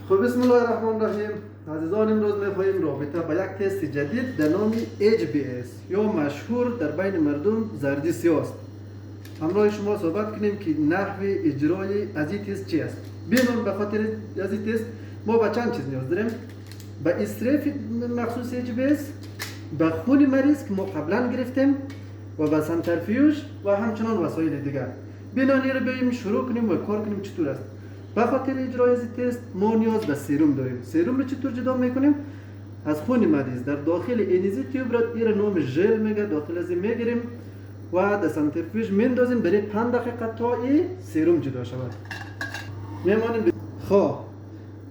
خب بسم الله الرحمن الرحیم. عزیزان امروز می‌خواهیم رابطه با یک تست جدید در نام HBS یا مشهور در بین مردم زردی سیاه است. همراه شما صحبت کنیم که نحو اجرای از این تست چی است. بیانون به خاطر از این تست ما به چند چیز نیاز داریم: به استریف مخصوص HBS، به خون مریض که ما قبلا گرفتیم و به سنترفیوژ و همچنان وسایل دیگر. بیانون رو بیاییم شروع کنیم و کار کنیم چطور است. به خاطر اجرای از تست ما نیاز به سرم داریم. سرم رو چطور جدا میکنیم؟ از خون مریض در داخل اینیزی تیوب را این نام ژل میگه، داخل از میگیریم و در سنترفیوژ میندازیم برای 5 دقیقه تا این سرم جدا شود. میمانیم. خب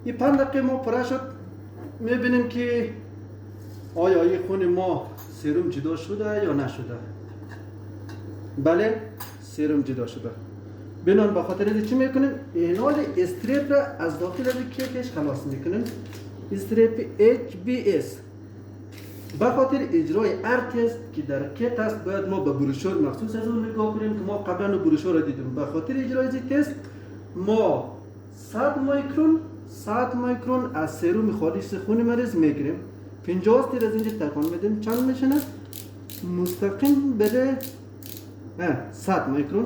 این 5 دقیقه ما پر شد، میبینیم که آیا این خون ما سرم جدا شده یا نشده. بله، سرم جدا شده. بنان به خاطر از چی میکنیم؟ اینال استریپ را از داخل از کیتش خلاص میکنیم. استریپ HBS. به خاطر اجرای هر تست که در کیت است باید ما به بروشور مخصوص از اون نگاه کنیم که ما قبلا بروشور را دیدیم. به خاطر اجرای از تست ما 100 میکرون از سرم خالص خون مریض میگیریم. 50 تیر از اینجا تکان میدیم. چند میشنه؟ مستقیم بده 100 میکرون.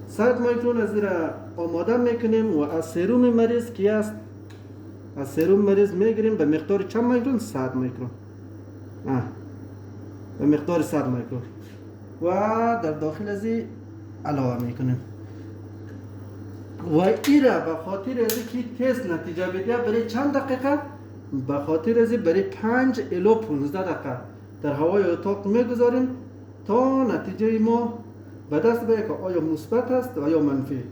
100 میکرون از را آماده میکنیم و از سرم مریض کی است؟ از سرم مریض میگیریم به مقدار چند میکرون؟ 100 میکرون. به مقدار 100 میکرون و در داخل از علاوه میکنیم و این را به خاطر از که تست نتیجه بده برای چند دقیقه؟ به خاطر از برای 5 الی 15 دقیقه در هوای اتاق میگذاریم تا نتیجه ما به دست بیاید که آیا مثبت است و یا منفی.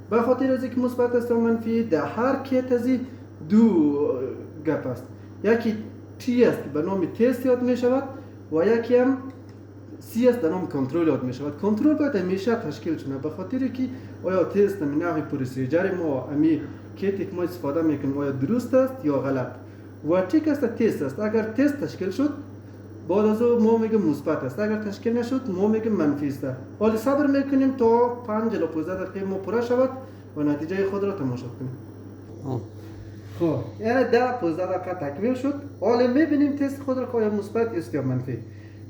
به خاطر از اینکه مثبت است و منفی در هر کیت از دو گپ است. یکی تی است که به نام تست یاد می شود و یکی هم سی است به نام کنترل یاد می شود. کنترل باید همیشه تشکیل شود به خاطر که آیا تست می نوع پروسیجر ما امی کیتی که ما استفاده میکنیم آیا درست است یا غلط. و چیک است تست است. اگر تست تشکیل شد بعد از او ما میگیم مثبت است، اگر تشکیل نشد ما میگیم منفی است. حالا صبر میکنیم تا 5 الی 15 دقیقه ما پر شود و نتیجه خود را تماشا کنیم. خب یعنی 10 15 دقیقه تکمیل شد. حالا میبینیم تست خود را که آیا مثبت است یا منفی.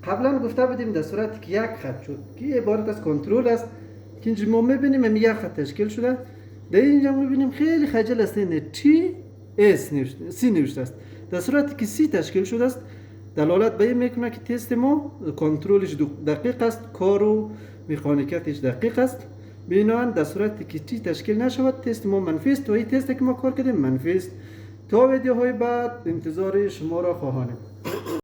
قبلا گفته بودیم در صورتی که یک خط شد که عبارت از کنترل است که اینجا ما میبینیم هم یک خط تشکیل شده. در اینجا میبینیم خیلی خجل است این تی اس سی نوشته است. در صورتی که سی تشکیل شده است دلالت به این میکنه که تست ما کنترلش دقیق است، کار و مکانیکیتش دقیق است. بنابراین در صورتی که چی تشکیل نشود تست ما منفی است و این تستی که ما کار کردیم منفی است. تا ویدیوهای بعد انتظار شما را خواهانیم.